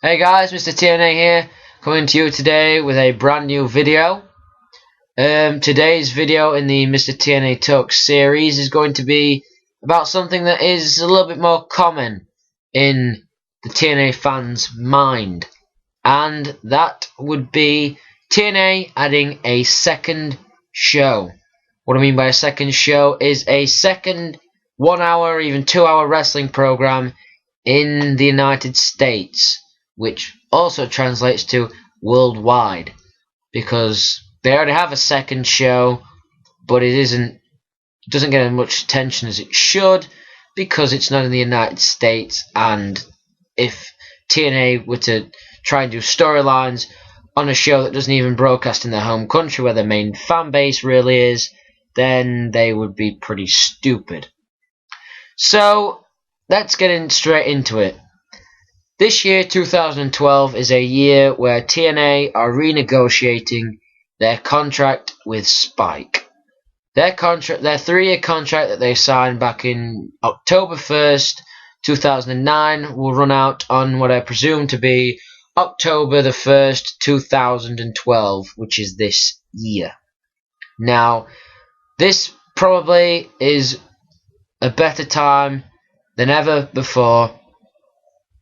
Hey guys, Mr. TNA here, coming to you today with a brand new video. Today's video in the Mr. TNA Talk series is going to be about something that is a little bit more common in the TNA fans' mind, and that would be TNA adding a second show. What I mean by a second show is a second 1 hour or even 2 hour wrestling program in the United States, which also translates to worldwide, because they already have a second show, but it doesn't get as much attention as it should because it's not in the United States. And if TNA were to try and do storylines on a show that doesn't even broadcast in their home country, where their main fan base really is, then they would be pretty stupid. So let's get straight into it. This year, 2012, is a year where TNA are renegotiating their contract with Spike. Their 3-year contract that they signed back in October 1st, 2009, will run out on what I presume to be October the 1st, 2012, which is this year. Now, this probably is a better time than ever before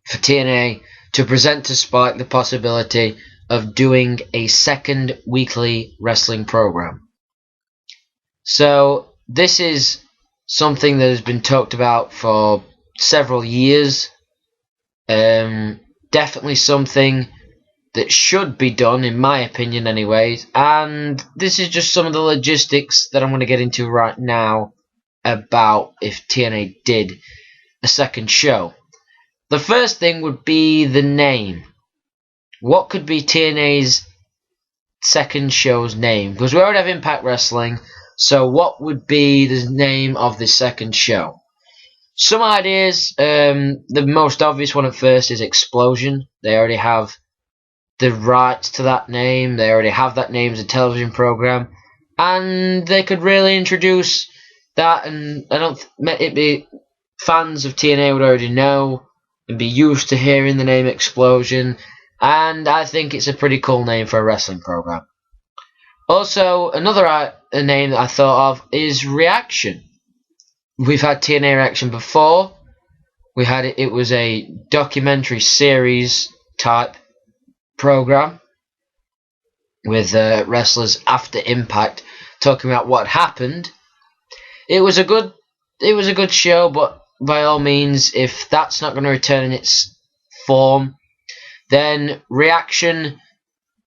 for TNA to present to Spike the possibility of doing a second weekly wrestling program. So this is something that has been talked about for several years. Definitely something that should be done, in my opinion anyways, and this is just some of the logistics that I'm going to get into right now about if TNA did a second show. The first thing would be the name. What could be TNA's second show's name? Because we already have Impact Wrestling, so what would be the name of the second show? Some ideas. The most obvious one at first is Xplosion. They already have the rights to that name. They already have that name as a television program, and they could really introduce that. And fans of TNA would already know and be used to hearing the name Xplosion, and I think it's a pretty cool name for a wrestling program. Also, another name that I thought of is Reaction. We've had TNA Reaction before. We had it was a documentary series type program with wrestlers after Impact talking about what happened. It was a good show, but by all means, if that's not going to return in its form, then Reaction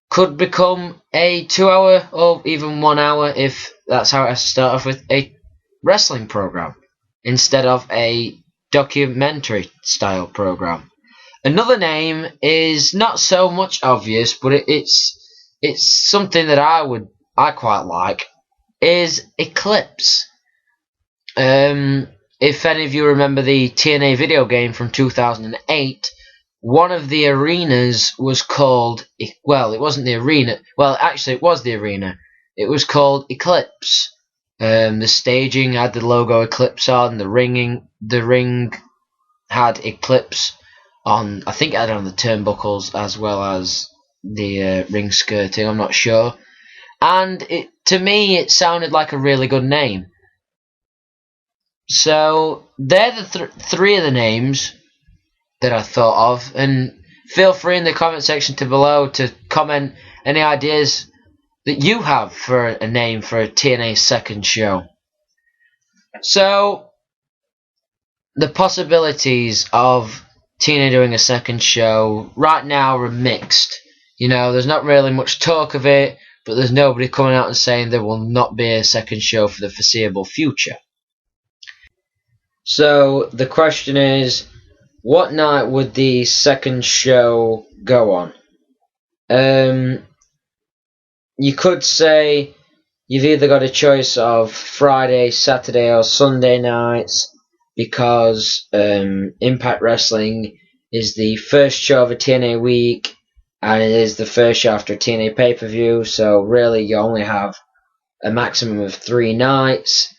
could become a 2 hour or even 1 hour, if that's how it has to start off with, a wrestling program instead of a documentary style program. Another name is not so much obvious, but it's something that I quite like, is Eclipse. If any of you remember the TNA video game from 2008, one of the arenas was called, well, it wasn't the arena, well, actually it was the arena, it was called Eclipse. The staging had the logo Eclipse on, the ring had Eclipse on, I think it had on the turnbuckles as well as the ring skirting, I'm not sure. And to me, it sounded like a really good name. So they're the three of the names that I thought of, and feel free in the comment section below to comment any ideas that you have for a name for a TNA second show. So the possibilities of TNA doing a second show right now are mixed. You know, there's not really much talk of it, but there's nobody coming out and saying there will not be a second show for the foreseeable future. So the question is, what night would the second show go on? You could say you've either got a choice of Friday, Saturday, or Sunday nights, because Impact Wrestling is the first show of a TNA week, and it is the first show after a TNA pay-per-view, so really you only have a maximum of 3 nights.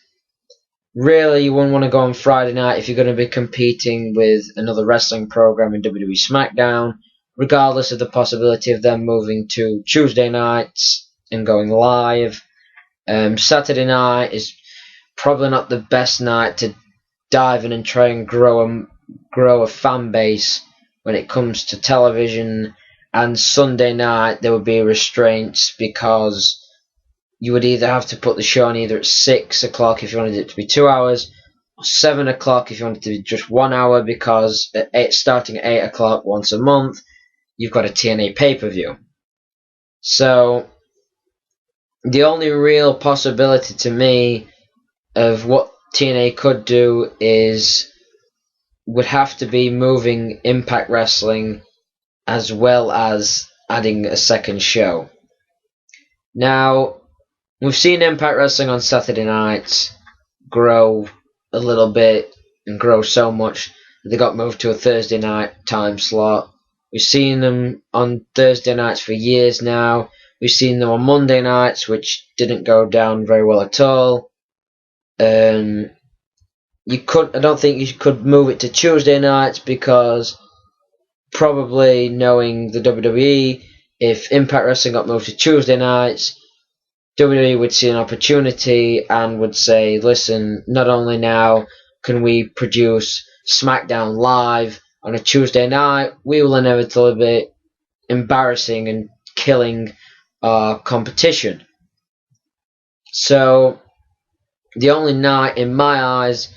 Really, you wouldn't want to go on Friday night if you're going to be competing with another wrestling program in WWE SmackDown, regardless of the possibility of them moving to Tuesday nights and going live. Saturday night is probably not the best night to dive in and try and grow a fan base when it comes to television. And Sunday night there would be restraints because you would either have to put the show on either at 6 o'clock if you wanted it to be 2 hours, or 7 o'clock if you wanted it to be just 1 hour, because starting at 8 o'clock once a month, you've got a TNA pay-per-view. So the only real possibility to me of what TNA could do would have to be moving Impact Wrestling as well as adding a second show. Now, we've seen Impact Wrestling on Saturday nights grow a little bit and grow so much that they got moved to a Thursday night time slot. We've seen them on Thursday nights for years now. We've seen them on Monday nights, which didn't go down very well at all. I don't think you could move it to Tuesday nights because, probably knowing the WWE, if Impact Wrestling got moved to Tuesday nights, WWE would see an opportunity and would say, listen, not only now can we produce SmackDown live on a Tuesday night, we will inevitably be embarrassing and killing our competition. So the only night in my eyes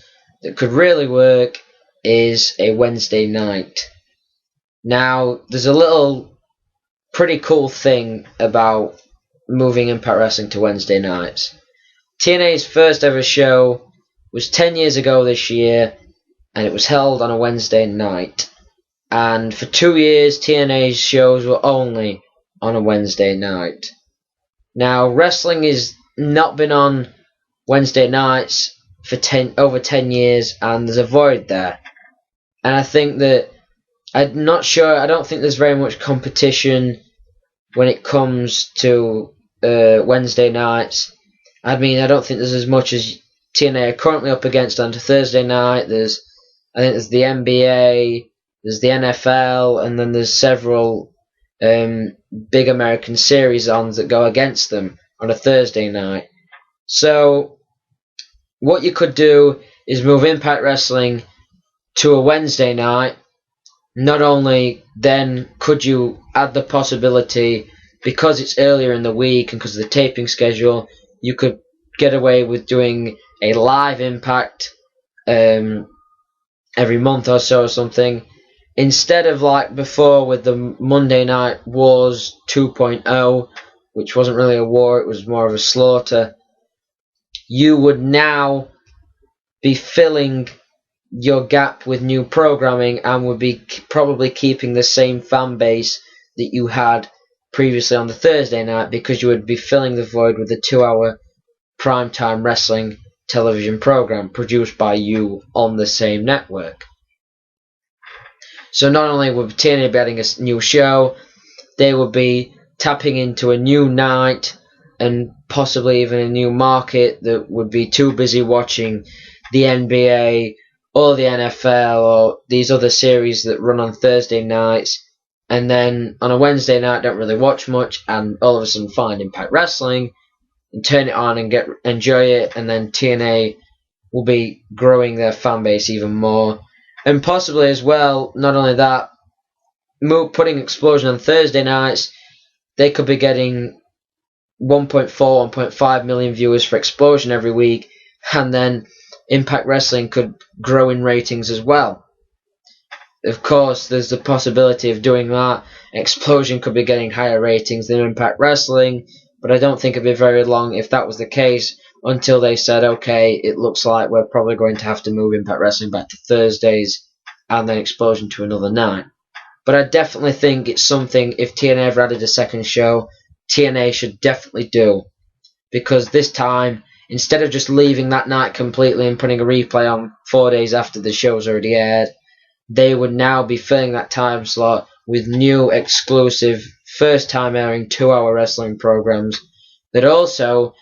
that could really work is a Wednesday night. Now, there's a little pretty cool thing about moving Impact Wrestling to Wednesday nights. TNA's first ever show was 10 years ago this year, and it was held on a Wednesday night. And for 2 years, TNA's shows were only on a Wednesday night. Now, wrestling has not been on Wednesday nights for over 10 years, and there's a void there. And I think that, I'm not sure, I don't think there's very much competition when it comes to Wednesday nights. I mean, I don't think there's as much as TNA are currently up against on Thursday night. I think there's the NBA, there's the NFL, and then there's several big American series on that go against them on a Thursday night. So what you could do is move Impact Wrestling to a Wednesday night. Not only then could you add the possibility, because it's earlier in the week and because of the taping schedule, you could get away with doing a live Impact every month or so or something. Instead of like before with the Monday Night Wars 2.0, which wasn't really a war, it was more of a slaughter, you would now be filling your gap with new programming and would be probably keeping the same fan base that you had previously on the Thursday night, because you would be filling the void with a 2-hour primetime wrestling television program produced by you on the same network. So not only would TNA be adding a new show, they would be tapping into a new night and possibly even a new market that would be too busy watching the NBA or the NFL or these other series that run on Thursday nights, and then on a Wednesday night don't really watch much, and all of a sudden find Impact Wrestling and turn it on and enjoy it, and then TNA will be growing their fan base even more. And possibly as well, not only that, putting Xplosion on Thursday nights, they could be getting 1.4, 1.5 million viewers for Xplosion every week, and then Impact Wrestling could grow in ratings as well. Of course, there's the possibility of doing that. Xplosion could be getting higher ratings than Impact Wrestling, but I don't think it'd be very long if that was the case until they said, okay, it looks like we're probably going to have to move Impact Wrestling back to Thursdays and then Xplosion to another night. But I definitely think it's something, if TNA ever added a second show, TNA should definitely do. Because this time, instead of just leaving that night completely and putting a replay on 4 days after the show's already aired, they would now be filling that time slot with new exclusive first time airing 2-hour wrestling programs that also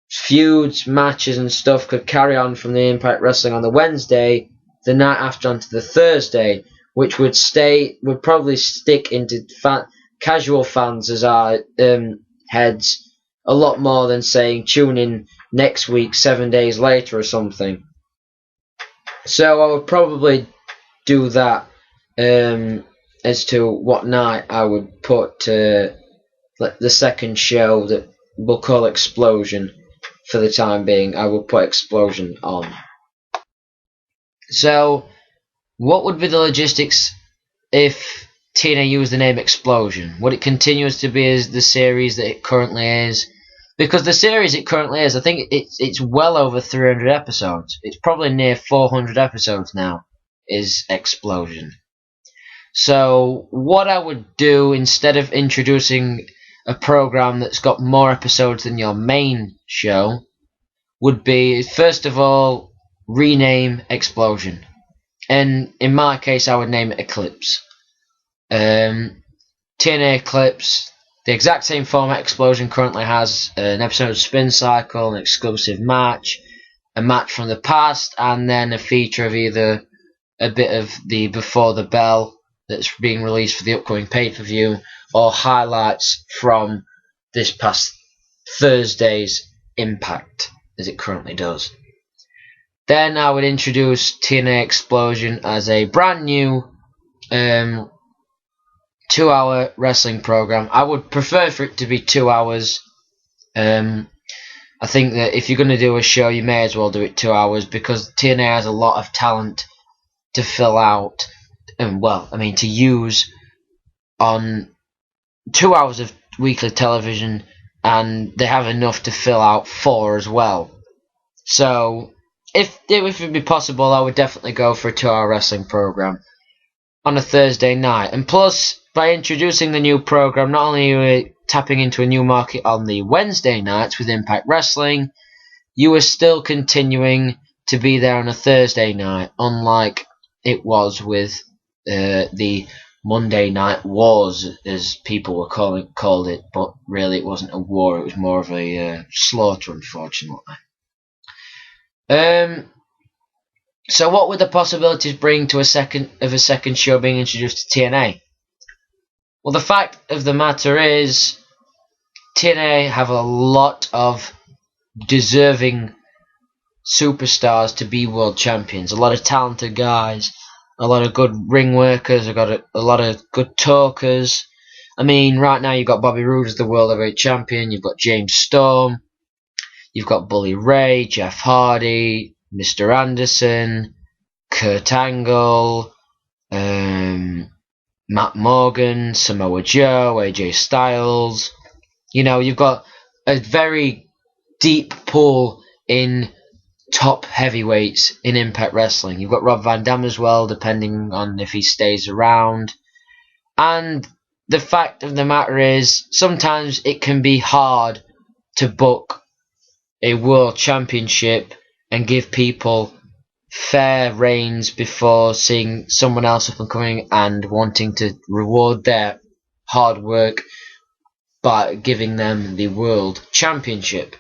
feuds, matches and stuff could carry on from the Impact Wrestling on the Wednesday, the night after onto the Thursday, which would probably stick into casual fans as our heads a lot more than saying tune in next week 7 days later or something. So I would probably do that as to what night I would put the second show that we'll call Xplosion for the time being. I will put Xplosion on. So what would be the logistics if TNA used the name Xplosion? Would it continue to be as the series that it currently is? Because the series it currently is, I think it's well over 300 episodes. It's probably near 400 episodes now, is Xplosion. So what I would do, instead of introducing a program that's got more episodes than your main show, would be, first of all, rename Xplosion. And in my case, I would name it Eclipse. TNA Eclipse, the exact same format Xplosion currently has: an episode of Spin Cycle, an exclusive match, a match from the past, and then a feature of either a bit of the Before the Bell that's being released for the upcoming pay-per-view, or highlights from this past Thursday's Impact, as it currently does. Then I would introduce TNA Xplosion as a brand new 2-hour wrestling program. I would prefer for it to be 2 hours. I think that if you're going to do a show, you may as well do it 2 hours, because TNA has a lot of talent to fill out, and to use on 2 hours of weekly television, and they have enough to fill out 4 as well. So if it would be possible, I would definitely go for a 2-hour wrestling program on a Thursday night. And plus, by introducing the new program, not only are you tapping into a new market on the Wednesday nights with Impact Wrestling, you are still continuing to be there on a Thursday night, unlike it was with the Monday Night Wars, as people were called it, but really it wasn't a war, it was more of a slaughter, unfortunately. So what would the possibilities bring to a second show being introduced to TNA? Well, the fact of the matter is, TNA have a lot of deserving superstars to be world champions. A lot of talented guys, a lot of good ring workers, a lot of good talkers. I mean, right now you've got Bobby Roode as the world heavyweight champion. You've got James Storm. You've got Bully Ray, Jeff Hardy, Mr. Anderson, Kurt Angle, Matt Morgan, Samoa Joe, AJ Styles. You know, you've got a very deep pool in top heavyweights in Impact Wrestling. You've got Rob Van Dam as well, depending on if he stays around. And the fact of the matter is, sometimes it can be hard to book a world championship and give people fair reigns before seeing someone else up and coming and wanting to reward their hard work by giving them the world championship.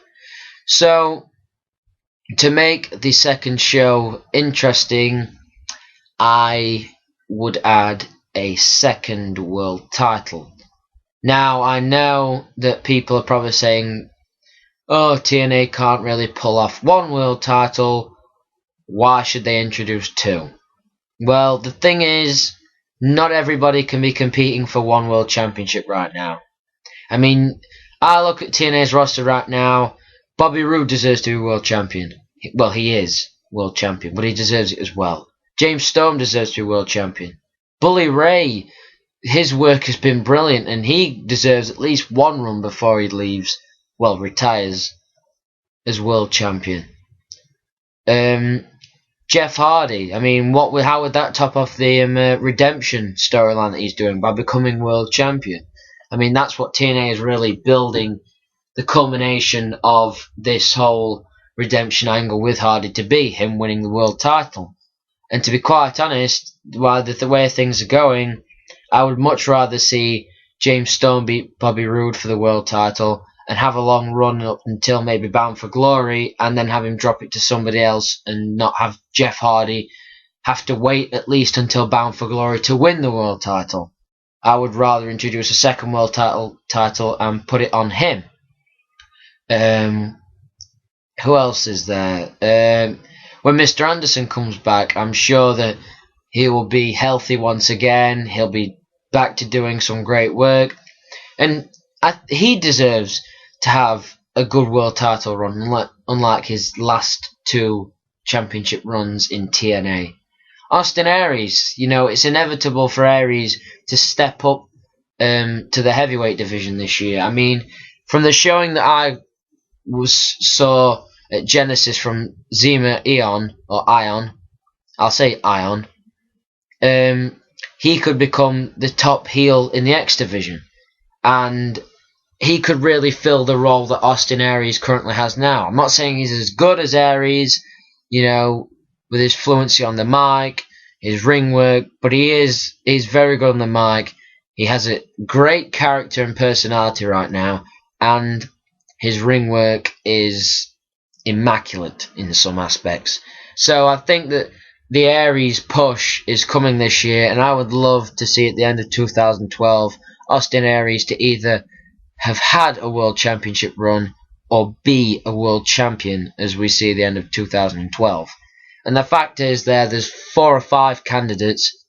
So, to make the second show interesting, I would add a second world title. Now, I know that people are probably saying, oh, TNA can't really pull off one world title, why should they introduce 2? Well, the thing is, not everybody can be competing for one world championship right now. I mean, I look at TNA's roster right now. Bobby Roode deserves to be world champion. Well, he is world champion, but he deserves it as well. James Storm deserves to be world champion. Bully Ray, his work has been brilliant, and he deserves at least one run before he leaves, retires as world champion. Jeff Hardy, I mean, how would that top off the redemption storyline that he's doing by becoming world champion? I mean, that's what TNA is really building, the culmination of this whole redemption angle with Hardy to be, him winning the world title. And to be quite honest, while the way things are going, I would much rather see James Storm beat Bobby Roode for the world title and have a long run up until maybe Bound for Glory, and then have him drop it to somebody else and not have Jeff Hardy have to wait at least until Bound for Glory to win the world title. I would rather introduce a second world title and put it on him. Who else is there? When Mr. Anderson comes back, I'm sure that he will be healthy once again. He'll be back to doing some great work. And he deserves to have a good world title run, unlike his last 2 championship runs in TNA. Austin Aries, it's inevitable for Aries to step up to the heavyweight division this year. I mean, from the showing that I saw at Genesis from Zema Ion, I'll say Ion, he could become the top heel in the X division, and he could really fill the role that Austin Aries currently has now. I'm not saying he's as good as Aries, with his fluency on the mic, his ring work, but he's very good on the mic. He has a great character and personality right now, and his ring work is immaculate in some aspects. So I think that the Aries push is coming this year, and I would love to see at the end of 2012 Austin Aries to either have had a world championship run or be a world champion as we see at the end of 2012. And the fact is there's 4 or 5 candidates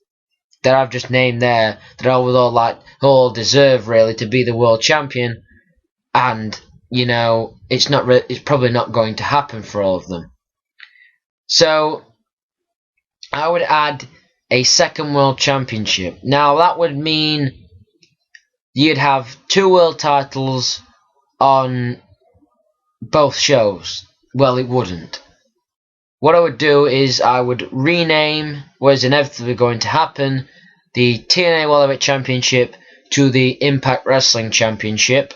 that I've just named there that I would all deserve really to be the world champion, and it's probably not going to happen for all of them. So I would add a second world championship. Now that would mean you'd have 2 world titles on both shows. Well, it wouldn't. What I would do is I would rename what is inevitably going to happen, the TNA World Heavyweight Championship to the Impact Wrestling Championship,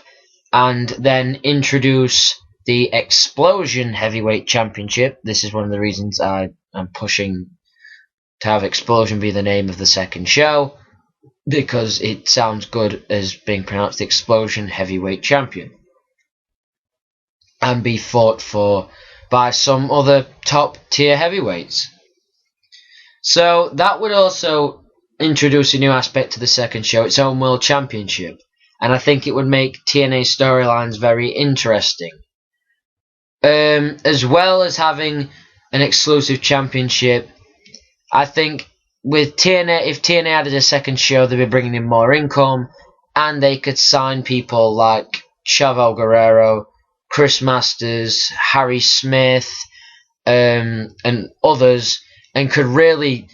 and then introduce the Xplosion Heavyweight Championship. This is one of the reasons I am pushing to have Xplosion be the name of the second show, because it sounds good as being pronounced Xplosion Heavyweight Champion, and be fought for by some other top tier heavyweights. So that would also introduce a new aspect to the second show, its own world championship, and I think it would make TNA storylines very interesting. As well as having an exclusive championship, I think with TNA, if TNA added a second show, they'd be bringing in more income, and they could sign people like Chavo Guerrero, Chris Masters, Harry Smith, and others, and could really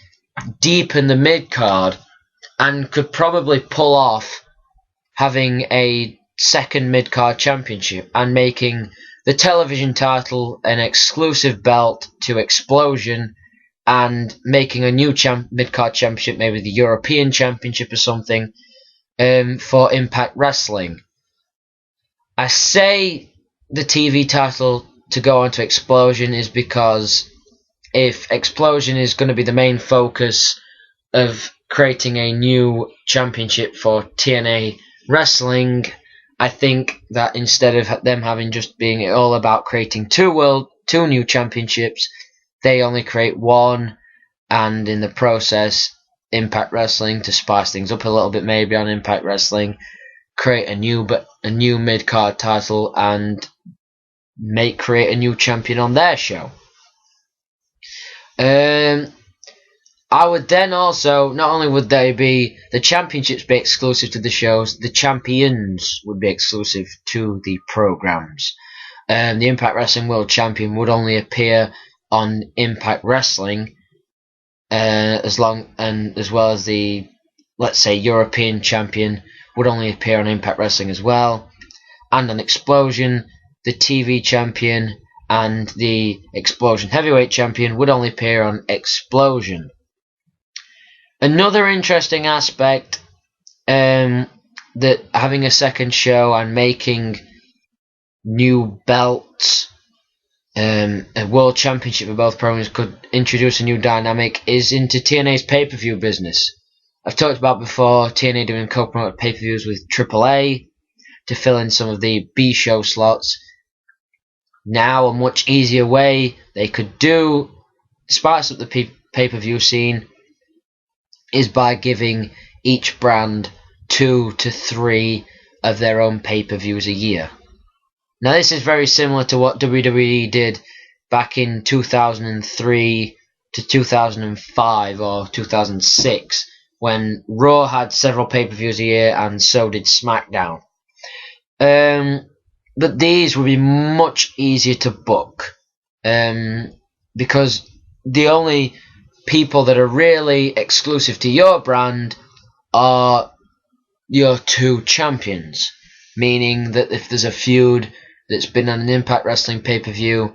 deepen the mid-card, and could probably pull off having a second mid-card championship, and making the television title an exclusive belt to Xplosion, and making a new mid-card championship, maybe the European Championship or something, for Impact Wrestling. I say the TV title to go on to Xplosion is because if Xplosion is going to be the main focus of creating a new championship for TNA Wrestling, I think that instead of them having just being all about creating 2 new championships, they only create 1, and in the process, Impact Wrestling, to spice things up a little bit maybe on Impact Wrestling, create a new mid-card title and create a new champion on their show. I would then also, not only would the championships be exclusive to the shows, the champions would be exclusive to the programs. The Impact Wrestling World Champion would only appear on Impact Wrestling, as well as the, let's say, European Champion would only appear on Impact Wrestling as well, and on Xplosion, the TV Champion and the Xplosion Heavyweight Champion would only appear on Xplosion. Another interesting aspect, that having a second show and making new belts, a world championship for both programs could introduce a new dynamic, is into TNA's pay-per-view business. I've talked about before TNA doing co-promoted pay-per-views with AAA to fill in some of the B-show slots. Now a much easier way they could spice up the pay-per-view scene is by giving each brand 2 to 3 of their own pay-per-views a year. Now this is very similar to what WWE did back in 2003 to 2005 or 2006, when Raw had several pay-per-views a year and so did SmackDown. But these would be much easier to book, because the only people that are really exclusive to your brand are your 2 champions, meaning that if there's a feud that's been on an Impact Wrestling pay-per-view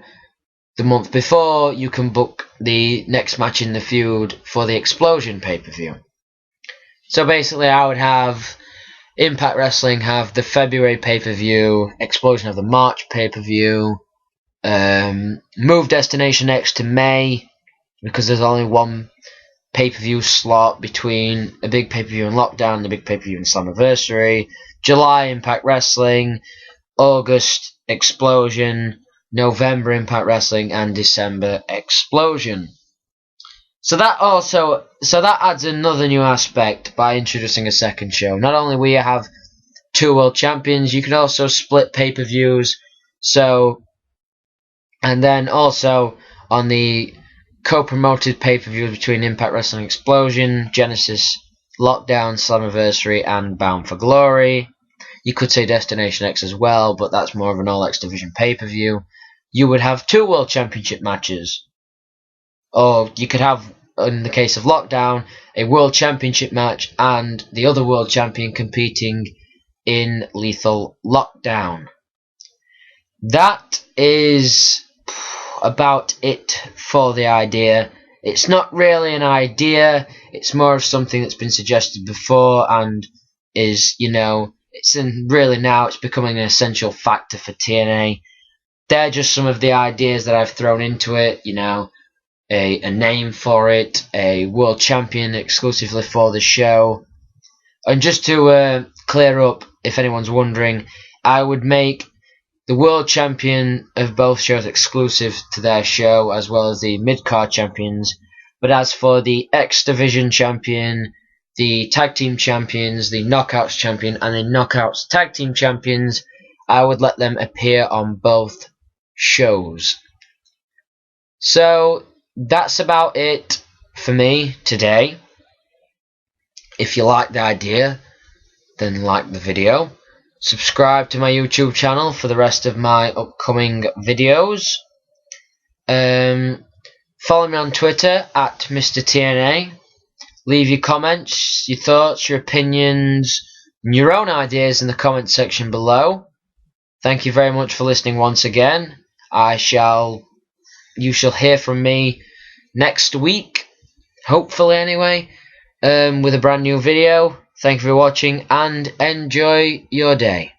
the month before, you can book the next match in the feud for the Xplosion pay-per-view. So basically I would have Impact Wrestling have the February pay-per-view, Xplosion have the March pay-per-view, move Destination X to May, because there's only one pay-per-view slot between a big pay-per-view in Lockdown and a big pay-per-view in Slammiversary. July, Impact Wrestling. August, Xplosion. November, Impact Wrestling. And December, Xplosion. So that adds another new aspect by introducing a second show. Not only will you have 2 world champions, you can also split pay-per-views. And then also on the co-promoted pay-per-views between Impact Wrestling Xplosion, Genesis, Lockdown, Slammiversary, and Bound for Glory. You could say Destination X as well, but that's more of an All X Division pay-per-view. You would have 2 World Championship matches. Or you could have, in the case of Lockdown, a World Championship match and the other World Champion competing in Lethal Lockdown. That is about it for the idea. It's not really an idea, it's more of something that's been suggested before and is, now it's becoming an essential factor for TNA. They're just some of the ideas that I've thrown into it, a name for it, a world champion exclusively for the show. And just to clear up, if anyone's wondering, I would make the world champion of both shows exclusive to their show, as well as the mid-card champions. But as for the X Division champion, the tag team champions, the Knockouts champion, and the Knockouts tag team champions, I would let them appear on both shows. So that's about it for me today. If you like the idea, then like the video. Subscribe to my YouTube channel for the rest of my upcoming videos. Follow me on Twitter at Mr. TNA. Leave your comments, your thoughts, your opinions, and your own ideas in the comment section below. Thank you very much for listening once again. You shall hear from me next week, hopefully anyway, with a brand new video. Thank you for watching and enjoy your day.